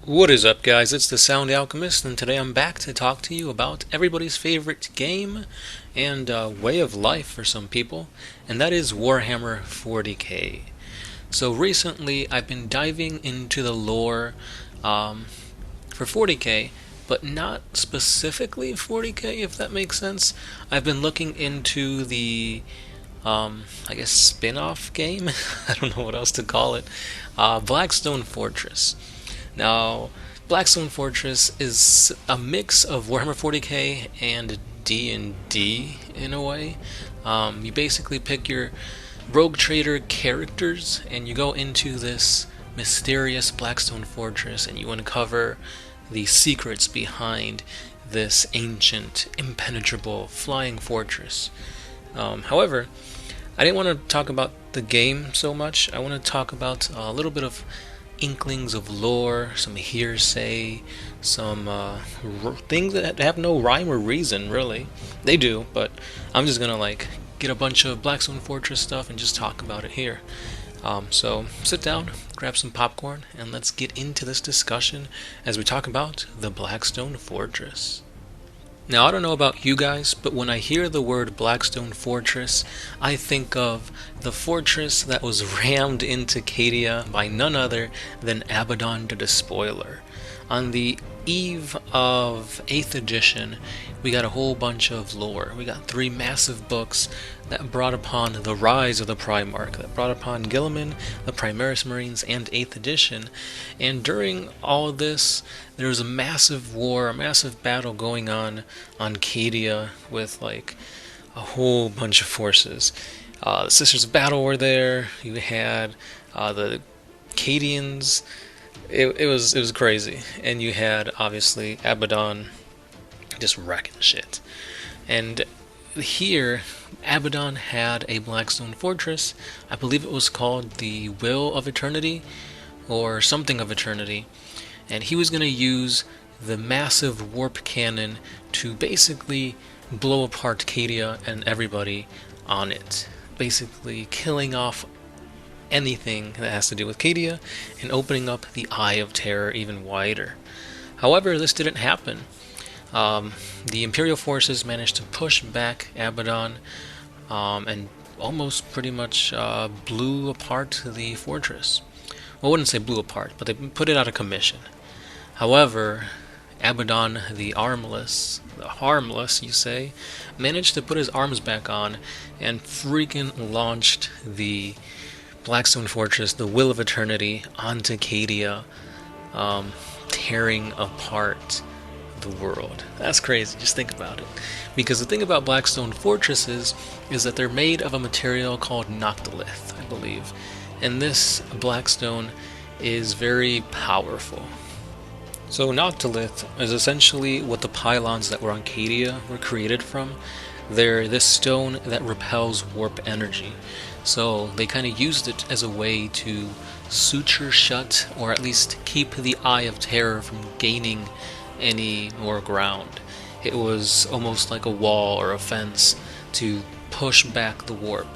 What is up, guys? It's the Sound Alchemist, and today I'm back to talk to you about everybody's favorite game and way of life for some people, and that is Warhammer 40k. So recently, I've been diving into the lore for 40k, but not specifically 40k, if that makes sense. I've been looking into the I guess spin-off game. I don't know what else to call it. Blackstone Fortress. Now, Blackstone Fortress is a mix of Warhammer 40k and D&D in a way. You basically pick your rogue trader characters and you go into this mysterious Blackstone Fortress and you uncover the secrets behind this ancient, impenetrable flying fortress. However, I didn't want to talk about the game so much. I want to talk about a little bit of inklings of lore, some hearsay, some things that have no rhyme or reason, really. They do, but I'm just gonna get a bunch of Blackstone Fortress stuff and just talk about it here. So sit down, grab some popcorn, and let's get into this discussion as we talk about the Blackstone Fortress. Now, I don't know about you guys, but when I hear the word Blackstone Fortress, I think of the fortress that was rammed into Cadia by none other than Abaddon the Despoiler. On the eve of 8th edition, we got a whole bunch of lore. We got 3 massive books that brought upon the rise of the Primarch, that brought upon Guilliman, the Primaris Marines, and 8th edition. And during all of this, there was a massive war, a massive battle going on Cadia with a whole bunch of forces. The Sisters of Battle were there. You had the Cadians. It was crazy, and you had obviously Abaddon just wrecking shit. And here, Abaddon had a Blackstone Fortress. I believe it was called the Will of Eternity, or something of Eternity, and he was going to use the massive warp cannon to basically blow apart Cadia and everybody on it, basically killing off anything that has to do with Cadia and opening up the Eye of Terror even wider. However, this didn't happen. The Imperial forces managed to push back Abaddon and almost pretty much blew apart the fortress. Well, I wouldn't say blew apart, but they put it out of commission. However, Abaddon the Armless, the Harmless, you say, managed to put his arms back on and freaking launched the Blackstone Fortress, the Will of Eternity, onto Cadia, tearing apart the world. That's crazy, just think about it. Because the thing about Blackstone Fortresses is that they're made of a material called Noctilith, I believe. And this Blackstone is very powerful. So Noctilith is essentially what the pylons that were on Cadia were created from. They're this stone that repels warp energy. So they kind of used it as a way to suture shut, or at least keep the Eye of Terror from gaining any more ground. It was almost like a wall or a fence to push back the warp.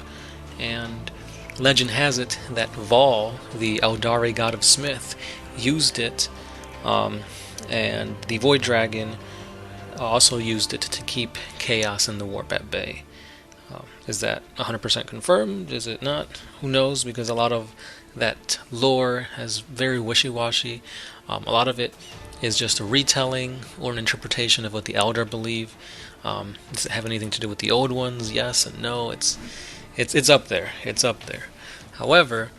And legend has it that Vol, the Eldari god of Smith, used it, and the Void Dragon also used it to keep chaos in the warp at bay. Is that 100% confirmed? Is it not? Who knows? Because a lot of that lore is very wishy-washy. A lot of it is just a retelling or an interpretation of what the Eldar believe. Does it have anything to do with the old ones? Yes and no. It's up there. It's up there. However,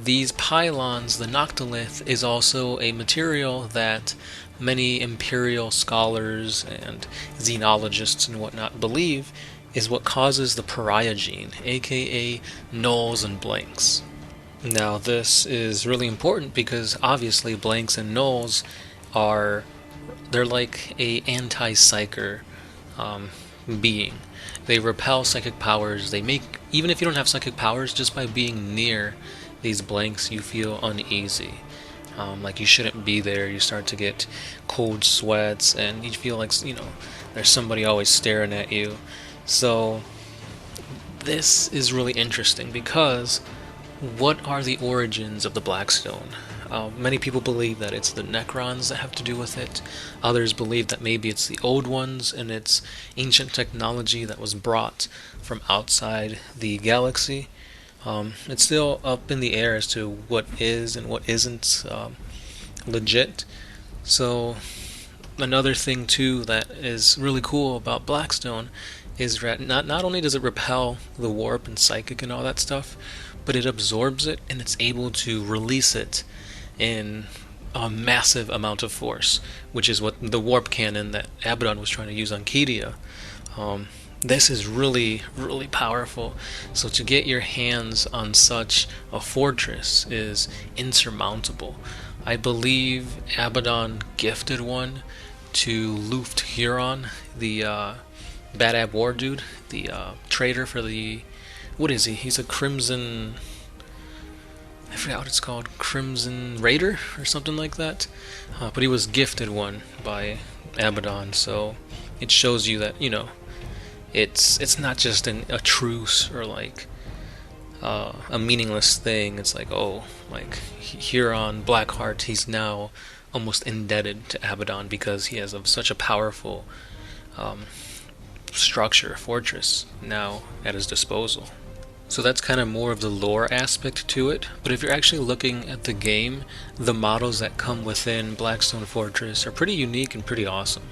these pylons, the Noctilith, is also a material that many Imperial scholars and xenologists and whatnot believe is what causes the pariah gene, aka nulls and blanks. Now, this is really important because obviously blanks and nulls they're like a anti-psyker being. They repel psychic powers. They make, even if you don't have psychic powers, just by being near these blanks, you feel uneasy. Like you shouldn't be there. You start to get cold sweats, and you feel like, there's somebody always staring at you. So this is really interesting because what are the origins of the Blackstone? Many people believe that it's the Necrons that have to do with it. Others believe that maybe it's the Old Ones and it's ancient technology that was brought from outside the galaxy. It's still up in the air as to what is and what isn't legit. So another thing too that is really cool about Blackstone is that not only does it repel the warp and psychic and all that stuff, but it absorbs it and it's able to release it in a massive amount of force, which is what the warp cannon that Abaddon was trying to use on Kedia. This is really, really powerful. So to get your hands on such a fortress is insurmountable. I believe Abaddon gifted one to Luft Huron, the Bad Ab War dude, the traitor for the... What is he? He's a Crimson... I forgot what it's called. Crimson Raider or something like that. But he was gifted one by Abaddon, so it shows you that, you know, it's not just a truce or like a meaningless thing. It's like, oh, like Huron Blackheart, he's now almost indebted to Abaddon because he has such a powerful structure, fortress, now at his disposal. So that's kind of more of the lore aspect to it, but if you're actually looking at the game, the models that come within Blackstone Fortress are pretty unique and pretty awesome.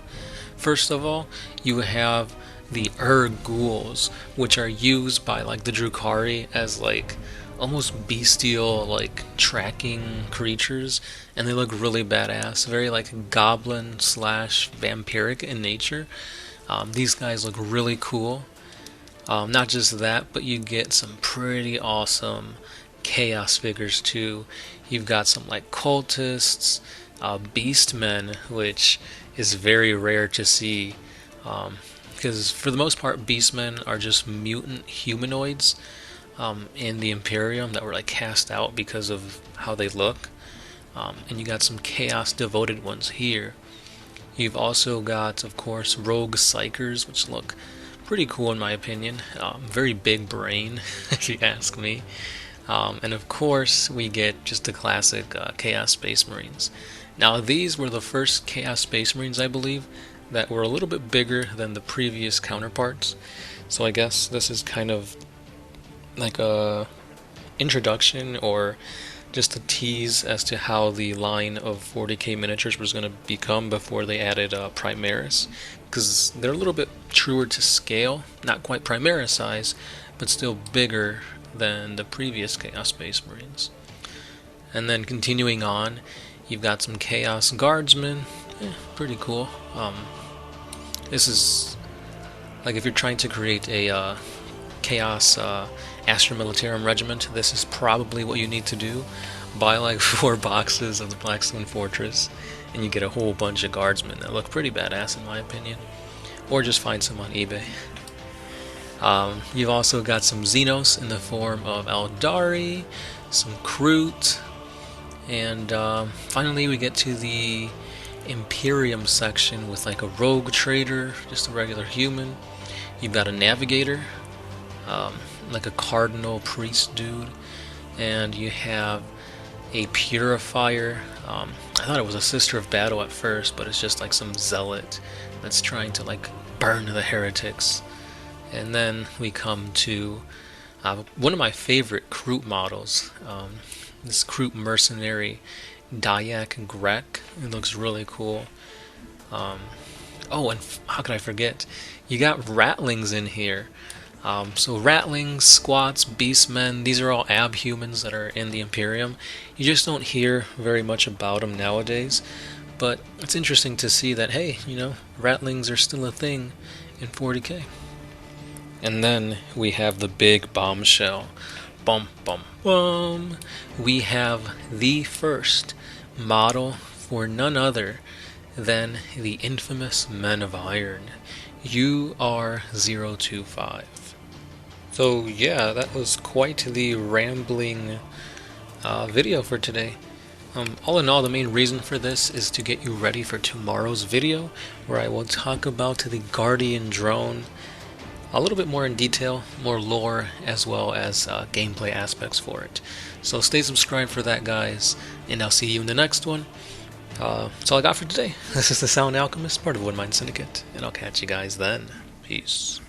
First of all, you have the Ghouls, which are used by like the Drukhari as like almost bestial like tracking creatures, and they look really badass, very like goblin slash vampiric in nature. These guys look really cool. Not just that, but you get some pretty awesome chaos figures too. You've got some like cultists, beastmen, which is very rare to see, because for the most part beastmen are just mutant humanoids in the Imperium that were like cast out because of how they look. And you got some chaos devoted ones here. You've also got, of course, rogue psychers, which look pretty cool in my opinion. Very big brain, if you ask me. And of course, we get just the classic Chaos Space Marines. Now, these were the first Chaos Space Marines, I believe, that were a little bit bigger than the previous counterparts. So I guess this is kind of like a introduction or just a tease as to how the line of 40k miniatures was going to become before they added Primaris, because they're a little bit truer to scale, not quite Primaris size, but still bigger than the previous Chaos Space Marines. And then continuing on, you've got some Chaos Guardsmen, pretty cool. This is like if you're trying to create a Chaos Astra Militarum Regiment, this is probably what you need to do. Buy like 4 boxes of the Blackstone Fortress, and you get a whole bunch of Guardsmen that look pretty badass in my opinion. Or just find some on eBay. You've also got some Xenos in the form of Eldari, some Kroot, and finally we get to the Imperium section with like a rogue trader, just a regular human. You've got a navigator, like a cardinal priest dude, and you have a purifier. I thought it was a sister of battle at first, but it's just like some zealot that's trying to like burn the heretics. And then we come to one of my favorite Kroot models, this Kroot mercenary Dayak Grek. It looks really cool. Oh, and how could I forget? You got Ratlings in here. So Ratlings, Squats, Beastmen, these are all abhumans that are in the Imperium. You just don't hear very much about them nowadays, but it's interesting to see that, hey, you know, Ratlings are still a thing in 40k. And then we have the big bombshell. Bum, bum, bum. We have the first model for none other than the infamous Men of Iron, UR025. So yeah, that was quite the rambling video for today. All in all, the main reason for this is to get you ready for tomorrow's video, where I will talk about the Guardian drone. a little bit more in detail, more lore, as well as gameplay aspects for it. So stay subscribed for that, guys, and I'll see you in the next one. That's all I got for today. This is the Sound Alchemist, part of Woodmine Syndicate, and I'll catch you guys then. Peace.